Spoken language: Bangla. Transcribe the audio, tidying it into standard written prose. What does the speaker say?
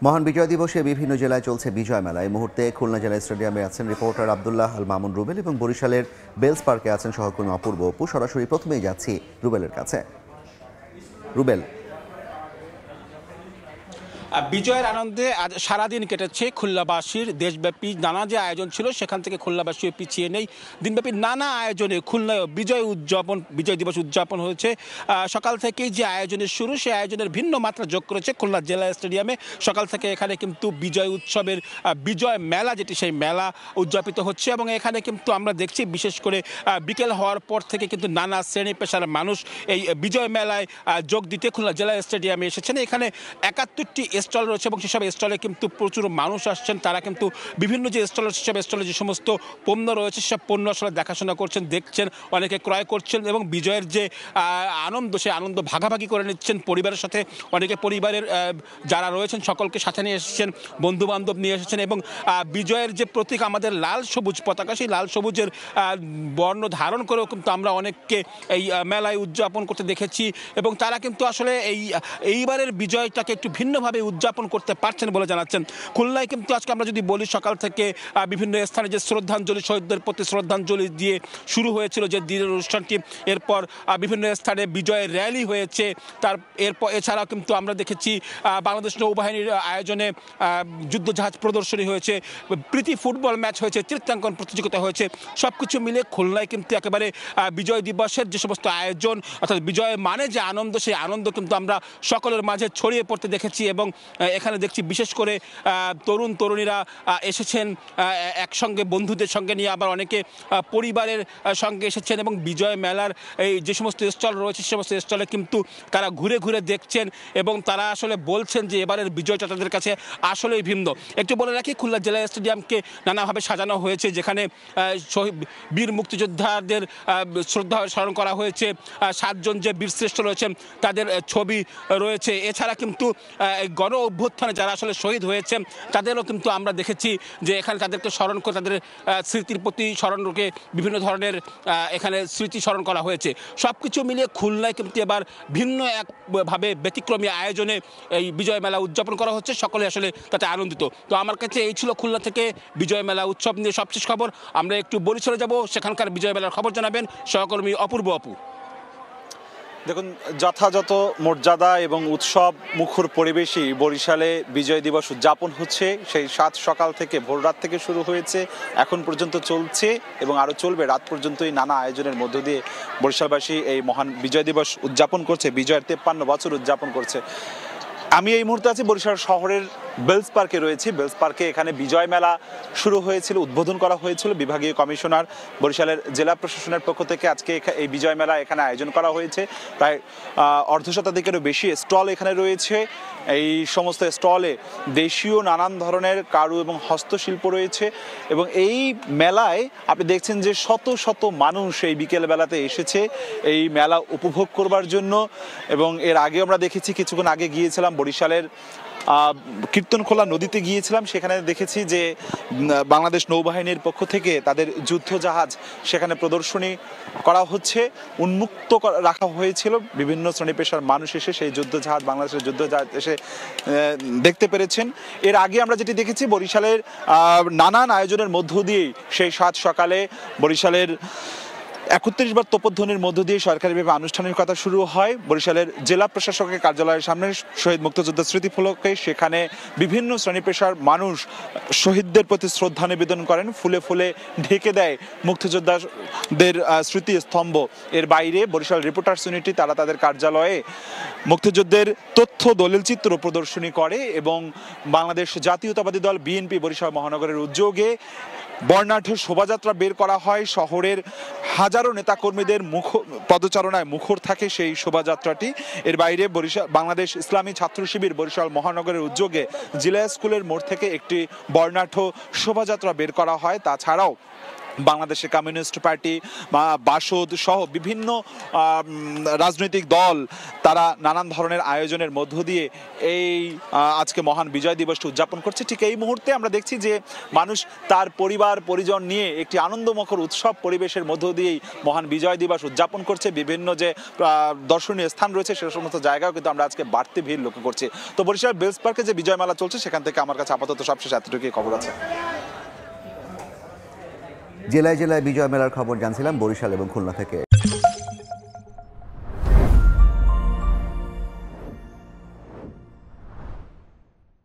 মহান বিজয় দিবসে বিভিন্ন জেলায় চলছে বিজয় মেলা। এই মুহূর্তে খুলনা জেলা স্টেডিয়ামে আছেন রিপোর্টার আব্দুল্লাহ আল মামুন রুবেল এবং বরিশালের বেলস পার্কে আছেন সহকর্মী অপূর্ব অপু। সরাসরি প্রথমেই যাচ্ছি রুবেলের কাছে। রুবেল, বিজয়ের আনন্দে আজ সারাদিন কেটেছে খুলনাবাসীর। দেশব্যাপী নানা যে আয়োজন ছিল সেখান থেকে খুলনাবাসীও পিছিয়ে নেই। দিনব্যাপী নানা আয়োজনে খুলনায় বিজয় দিবস উদযাপন হয়েছে। সকাল থেকেই যে আয়োজনের শুরু, সেই আয়োজনের ভিন্ন মাত্রা যোগ করেছে খুলনা জেলা স্টেডিয়ামে। সকাল থেকে এখানে কিন্তু বিজয় উৎসবের বিজয় মেলা, যেটি সেই মেলা উদযাপিত হচ্ছে এবং এখানে কিন্তু আমরা দেখছি বিশেষ করে বিকেল হওয়ার পর থেকে কিন্তু নানা শ্রেণী পেশার মানুষ এই বিজয় মেলায় যোগ দিতে খুলনা জেলা স্টেডিয়ামে এসেছেন। এখানে ৭১টি স্টল রয়েছে এবং সেসব স্টলে কিন্তু প্রচুর মানুষ আসছেন। তারা কিন্তু বিভিন্ন যে স্টল, সেসব স্টলে যে সমস্ত পণ্য রয়েছে সেসব পণ্য আসলে দেখাশোনা করছেন, দেখছেন, অনেকে ক্রয় করছেন এবং বিজয়ের যে আনন্দ, সেই আনন্দ ভাগাভাগি করে নিচ্ছেন পরিবারের সাথে। অনেকে পরিবারের যারা রয়েছেন সকলকে সাথে নিয়ে এসেছেন, বন্ধু বান্ধব নিয়ে এসেছেন এবং বিজয়ের যে প্রতীক আমাদের লাল সবুজ পতাকা, সেই লাল সবুজের বর্ণ ধারণ করেও কিন্তু আমরা অনেককে এই মেলায় উদযাপন করতে দেখেছি এবং তারা কিন্তু আসলে এইবারের বিজয়টাকে একটু ভিন্নভাবে উদযাপন করতে পারছেন বলে জানাচ্ছেন। খুলনায় কিন্তু আজকে আমরা যদি বলি, সকাল থেকে বিভিন্ন স্থানে যে শ্রদ্ধাঞ্জলি, শহীদদের প্রতি শ্রদ্ধাঞ্জলি দিয়ে শুরু হয়েছিল যে দিনের অনুষ্ঠানটি, এরপর বিভিন্ন স্থানে বিজয়ের র্যালি হয়েছে। এরপর এছাড়াও কিন্তু আমরা দেখেছি বাংলাদেশ নৌবাহিনীর আয়োজনে যুদ্ধজাহাজ প্রদর্শনী হয়েছে, প্রীতি ফুটবল ম্যাচ হয়েছে, চিত্রাঙ্কন প্রতিযোগিতা হয়েছে। সব কিছু মিলে খুলনায় কিন্তু একেবারে বিজয় দিবসের যে সমস্ত আয়োজন, অর্থাৎ বিজয় মানে যে আনন্দ, সেই আনন্দ কিন্তু আমরা সকলের মাঝে ছড়িয়ে পড়তে দেখেছি এবং এখানে দেখছি বিশেষ করে তরুণ তরুণীরা এসেছেন একসঙ্গে বন্ধুদের সঙ্গে নিয়ে, আবার অনেকে পরিবারের সঙ্গে এসেছেন এবং বিজয় মেলার এই যে সমস্ত স্টল রয়েছে সে সমস্ত স্টলে কিন্তু তারা ঘুরে ঘুরে দেখছেন এবং তারা আসলে বলছেন যে এবারের বিজয়টা তাদের কাছে আসলেই ভিন্ন। একটু বলে রাখি, খুলনা জেলা স্টেডিয়ামকে নানাভাবে সাজানো হয়েছে, যেখানে বীর মুক্তিযোদ্ধাদের শ্রদ্ধা স্মরণ করা হয়েছে। 7 জন যে বীরশ্রেষ্ঠ রয়েছেন তাদের ছবি রয়েছে। এছাড়া কিন্তু গণ অভ্যুত্থানে যারা আসলে শহীদ হয়েছেন তাদেরও কিন্তু আমরা দেখেছি যে এখানে তাদেরকে স্মরণ করে, তাদের স্মৃতির প্রতি স্মরণকে বিভিন্ন ধরনের এখানে স্মৃতি স্মরণ করা হয়েছে। সব কিছু মিলিয়ে খুলনায় কিন্তু এবার ভিন্ন একভাবে ব্যতিক্রমী আয়োজনে এই বিজয় মেলা উদযাপন করা হচ্ছে। সকলে আসলে তাতে আনন্দিত। তো আমার কাছে এই ছিল খুলনা থেকে বিজয় মেলা উৎসব নিয়ে সবশেষ খবর। আমরা একটু বরিশালে যাব, সেখানকার বিজয় মেলার খবর জানাবেন সহকর্মী অপূর্ব অপু। দেখুন, যথাযথ মর্যাদা এবং উৎসব মুখর পরিবেশই বরিশালে বিজয় দিবস উদযাপন হচ্ছে। সেই সকাল থেকে ভোররাত থেকে শুরু হয়েছে, এখন পর্যন্ত চলছে এবং আরও চলবে রাত পর্যন্তই। নানা আয়োজনের মধ্য দিয়ে বরিশালবাসী এই মহান বিজয় দিবস উদযাপন করছে, বিজয়ের 53 বছর উদযাপন করছে। আমি এই মুহূর্তে আছি বরিশাল শহরের বেলস পার্কে রয়েছি। বেলস পার্কে এখানে বিজয় মেলা শুরু হয়েছিল, উদ্বোধন করা হয়েছিল বিভাগীয় কমিশনার বরিশালের জেলা প্রশাসনের পক্ষ থেকে। আজকে এই বিজয় মেলা এখানে আয়োজন করা হয়েছে। প্রায় অর্ধশতাধিকেরও বেশি স্টল এখানে রয়েছে। এই সমস্ত স্টলে দেশীয় নানান ধরনের কারু এবং হস্তশিল্প রয়েছে এবং এই মেলায় আপনি দেখছেন যে শত শত মানুষ এই বিকেলবেলাতে এসেছে এই মেলা উপভোগ করবার জন্য। এবং এর আগে আমরা দেখেছি, কিছুক্ষণ আগে গিয়েছিলাম বরিশালের কীর্তনখোলা নদীতে গিয়েছিলাম, সেখানে দেখেছি যে বাংলাদেশ নৌবাহিনীর পক্ষ থেকে তাদের যুদ্ধজাহাজ সেখানে প্রদর্শনী করা হচ্ছে, উন্মুক্ত রাখা হয়েছিল। বিভিন্ন শ্রেণী পেশার মানুষ এসে সেই যুদ্ধজাহাজ, বাংলাদেশের যুদ্ধজাহাজ এসে দেখতে পেরেছেন। এর আগে আমরা যেটি দেখেছি, বরিশালের নানান আয়োজনের মধ্য দিয়েই সেই 7 সকালে বরিশালের 31 বার তোপধ্বনির মধ্য দিয়ে সরকারিভাবে আনুষ্ঠানিকতা শুরু হয়। বরিশালের জেলা প্রশাসকের কার্যালয়ের সামনে শহীদ মুক্তিযোদ্ধা স্মৃতিফলকে, সেখানে বিভিন্ন শ্রেণী পেশার মানুষ শহীদদের প্রতি শ্রদ্ধা নিবেদন করেন, ফুলে ফুলে ঢেকে দেয় মুক্তিযোদ্ধাদের স্মৃতিস্তম্ভ। এর বাইরে বরিশাল রিপোর্টার্স ইউনিটি তারা তাদের কার্যালয়ে মুক্তিযুদ্ধের তথ্য দলিলচিত্র প্রদর্শনী করে এবং বাংলাদেশ জাতীয়তাবাদী দল বিএনপি বরিশাল মহানগরের উদ্যোগে বর্ণাঢ্য শোভাযাত্রা বের করা হয়। শহরের হাজারো নেতাকর্মীদের পদচারণায় মুখর থাকে সেই শোভাযাত্রাটি। এর বাইরে বাংলাদেশ ইসলামী ছাত্র শিবির বরিশাল মহানগরের উদ্যোগে জিলা স্কুলের মোড় থেকে একটি বর্ণাঢ্য শোভাযাত্রা বের করা হয়। তাছাড়াও বাংলাদেশের কমিউনিস্ট পার্টি বা বাসদ সহ বিভিন্ন রাজনৈতিক দল তারা নানান ধরনের আয়োজনের মধ্য দিয়ে এই আজকে মহান বিজয় দিবসটি উদযাপন করছে। ঠিক এই মুহূর্তে আমরা দেখছি যে মানুষ তার পরিবার পরিজন নিয়ে একটি আনন্দমুখর উৎসব পরিবেশের মধ্য দিয়েই মহান বিজয় দিবস উদযাপন করছে। বিভিন্ন যে দর্শনীয় স্থান রয়েছে সে সমস্ত জায়গাও কিন্তু আমরা আজকে বাড়তি ভিড় লক্ষ্য করছি। তো বরিশাল বেলস পার্কে যে বিজয় মেলা চলছে সেখান থেকে আমার কাছে আপাতত সবশেষ এতটুকুই খবর আছে। জেলায় জেলায় বিজয় মেলার খবর জানছিলাম বরিশাল এবং খুলনা থেকে।